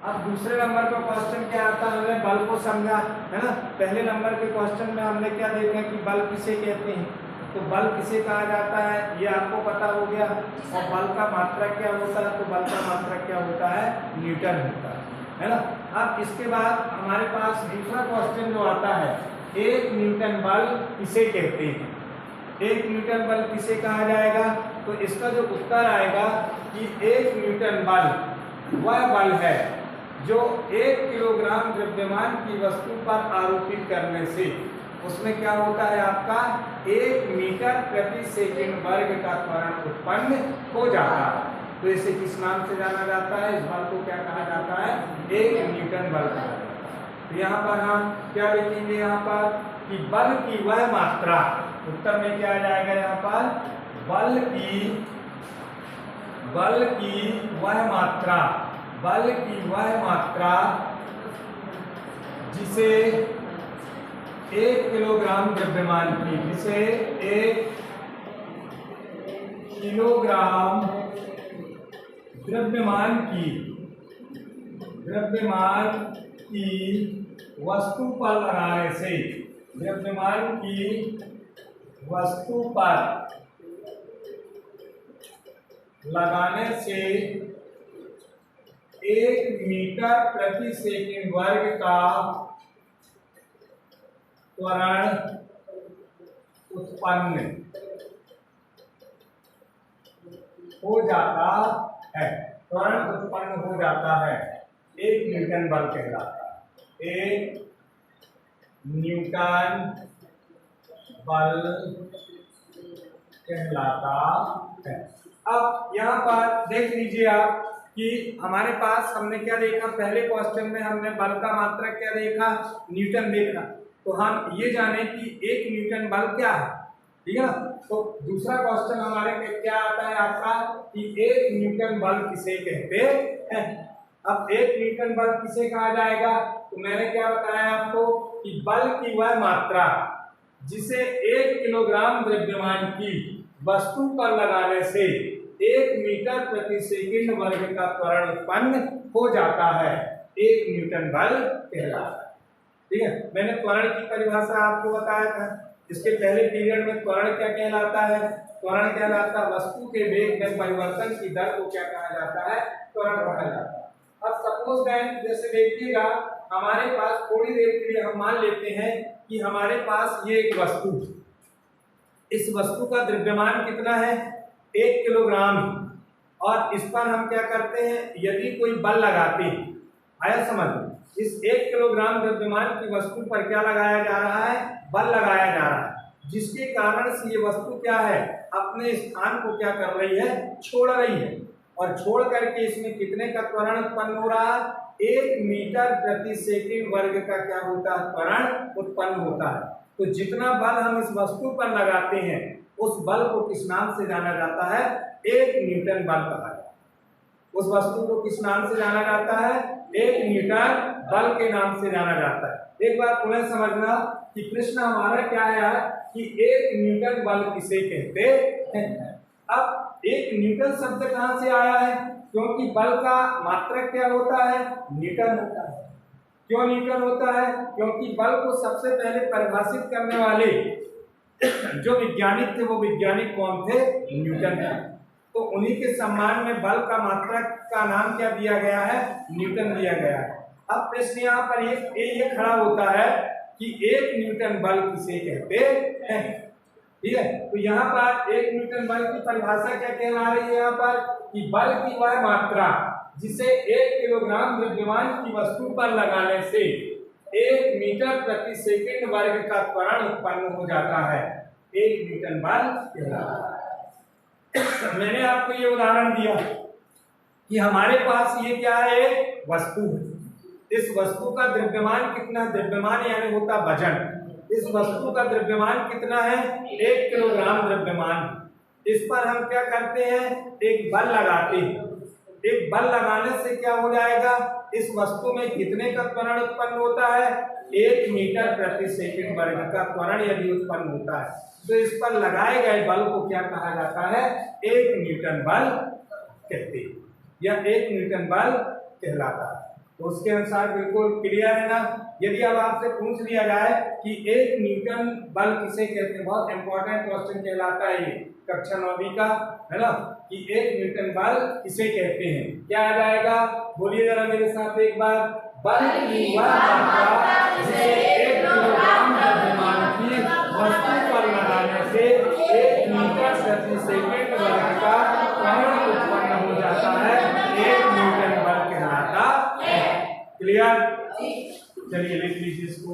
अब दूसरे नंबर का क्वेश्चन क्या आता है, हमने बल को समझा है ना। पहले नंबर के क्वेश्चन में हमने क्या देखा कि बल किसे कहते हैं, तो बल किसे कहा जाता है ये आपको पता हो गया। और बल का मात्रक क्या होता है, तो बल का मात्रक क्या होता है, न्यूटन होता है ना। अब इसके बाद हमारे पास दूसरा क्वेश्चन जो आता है, एक न्यूटन बल किसे कहते हैं, एक न्यूटन बल किसे कहा जाएगा। तो इसका जो उत्तर आएगा कि एक न्यूटन बल वह बल है जो 1 किलोग्राम द्रव्यमान की वस्तु पर आरोपित करने से उसमें क्या होता है, आपका 1 मीटर प्रति सेकंड वर्ग का त्वरण उत्पन्न हो जाता है। तो इसे किस नाम से जाना जाता है, इस बल को क्या कहा जाता है, एक न्यूटन बल कहा जाता है। तो यहाँ पर हम क्या लिखेंगे, यहाँ पर कि बल की वह मात्रा, उत्तर में क्या आ जाएगा यहाँ पर, बल की वह मात्रा, बल की वह मात्रा जिसे 1 किलोग्राम द्रव्यमान की, जिसे 1 किलोग्राम द्रव्यमान की वस्तु पर लगाने से, द्रव्यमान की वस्तु पर लगाने से 1 मीटर प्रति सेकंड वर्ग का त्वरण उत्पन्न हो जाता है, त्वरण उत्पन्न हो जाता है, 1 न्यूटन बल कहलाता है, 1 न्यूटन बल कहलाता है। अब यहाँ पर देख लीजिए आप कि हमारे पास हमने क्या देखा, पहले क्वेश्चन में हमने बल का मात्रक क्या देखा, न्यूटन देखा। तो हम ये जाने कि 1 न्यूटन बल क्या है, ठीक है ना। तो दूसरा क्वेश्चन हमारे पे क्या आता है आपका कि 1 न्यूटन बल किसे कहते हैं। अब 1 न्यूटन बल किसे कहा जाएगा, तो मैंने क्या बताया आपको कि बल की वह मात्रा जिसे 1 किलोग्राम द्रव्यमान की वस्तु पर लगाने से 1 मीटर प्रति सेकंड वर्ग का त्वरण उत्पन्न हो जाता है, 1 न्यूटन बल कहलाता है। ठीक है, मैंने त्वरण की परिभाषा आपको बताया था, इसके पहले पीरियड में त्वरण क्या कहलाता है, त्वरण कहलाता है वस्तु के वेग में परिवर्तन की दर को क्या कहा जाता है, त्वरण कहा जाता है। अब सपोज दैट जैसे देखिएगा हमारे पास थोड़ी देर के लिए हम मान लेते हैं कि हमारे पास ये एक वस्तु, इस वस्तु का द्रव्यमान कितना है, 1 किलोग्राम, और इस पर हम क्या करते हैं, यदि कोई बल लगाते हैं, आया समझ, इस 1 किलोग्राम द्रव्यमान की वस्तु पर क्या लगाया जा रहा है, बल लगाया जा रहा है, जिसके कारण से ये वस्तु क्या है, अपने स्थान को क्या कर रही है, छोड़ रही है, और छोड़ करके इसमें कितने का त्वरण उत्पन्न हो रहा है, 1 मीटर प्रति सेकंड वर्ग का क्या होता है, त्वरण उत्पन्न होता है। तो जितना बल हम इस वस्तु पर लगाते हैं उस बल को किस नाम से जाना जाता है, 1 न्यूटन बल कहा जाता है। उस वस्तु को किस नाम से जाना जाता है, 1 न्यूटन बल के नाम से जाना जाता है। एक बात पुनः समझना कि प्रश्न हमारा क्या है कि 1 न्यूटन बल किसे कहते हैं। अब 1 न्यूटन शब्द कहां से आया है, क्योंकि बल का मात्रक क्या होता है, न्यूटन होता है। क्यों न्यूटन होता है, क्योंकि बल को सबसे पहले परिभाषित करने वाले जो वैज्ञानिक थे वो वैज्ञानिक कौन थे, न्यूटन थे। तो उन्हीं के सम्मान में बल का मात्रक का नाम क्या दिया गया है, न्यूटन दिया गया है। अब प्रश्न यहाँ पर ये खड़ा होता है कि 1 न्यूटन बल किसे कहते हैं, ठीक है। तो यहाँ पर 1 न्यूटन बल की परिभाषा क्या कहला रही है यहाँ पर कि बल की वह मात्रा जिसे 1 किलोग्राम द्रव्यमान की वस्तु पर लगाने से 1 मीटर प्रति सेकंड वर्ग का त्वरण उत्पन्न हो जाता है, 1 न्यूटन बल कहलाता है। मैंने आपको ये उदाहरण दिया कि हमारे पास ये क्या है, वस्तु है, इस वस्तु का द्रव्यमान कितना, द्रव्यमान यानी होता वजन, इस वस्तु का द्रव्यमान कितना है, 1 किलोग्राम द्रव्यमान। इस पर हम क्या करते हैं, एक बल लगाते हैं, एक बल लगाने से क्या हो जाएगा, इस वस्तु में कितने का त्वरण उत्पन्न होता है, 1 मीटर प्रति सेकंड वर्ग का त्वरण यदि उत्पन्न होता है तो इस पर लगाए गए बल को क्या कहा जाता है, 1 न्यूटन बल कहते हैं या 1 न्यूटन बल कहलाता है। तो उसके अनुसार बिल्कुल क्लियर है ना। यदि अब आपसे पूछ लिया जाए कि 1 न्यूटन बल किसे कहते हैं, बहुत इंपॉर्टेंट क्वेश्चन कहलाता है ये कक्षा 9वीं का, है ना, कि 1 न्यूटन बल किसे कहते हैं, क्या आ जाएगा, बोलिए जरा मेरे साथ एक बार। बल की वह मात्रा जिसे 1 किलोग्राम द्रव्यमान की वस्तु पर लगाने से 1 मीटर प्रति सेकंड वर्ग का त्वरण उत्पन्न हो जाता है, 1 न्यूटन बल कहलाता है। क्लियर? चलिए लिख लीजिए इसको।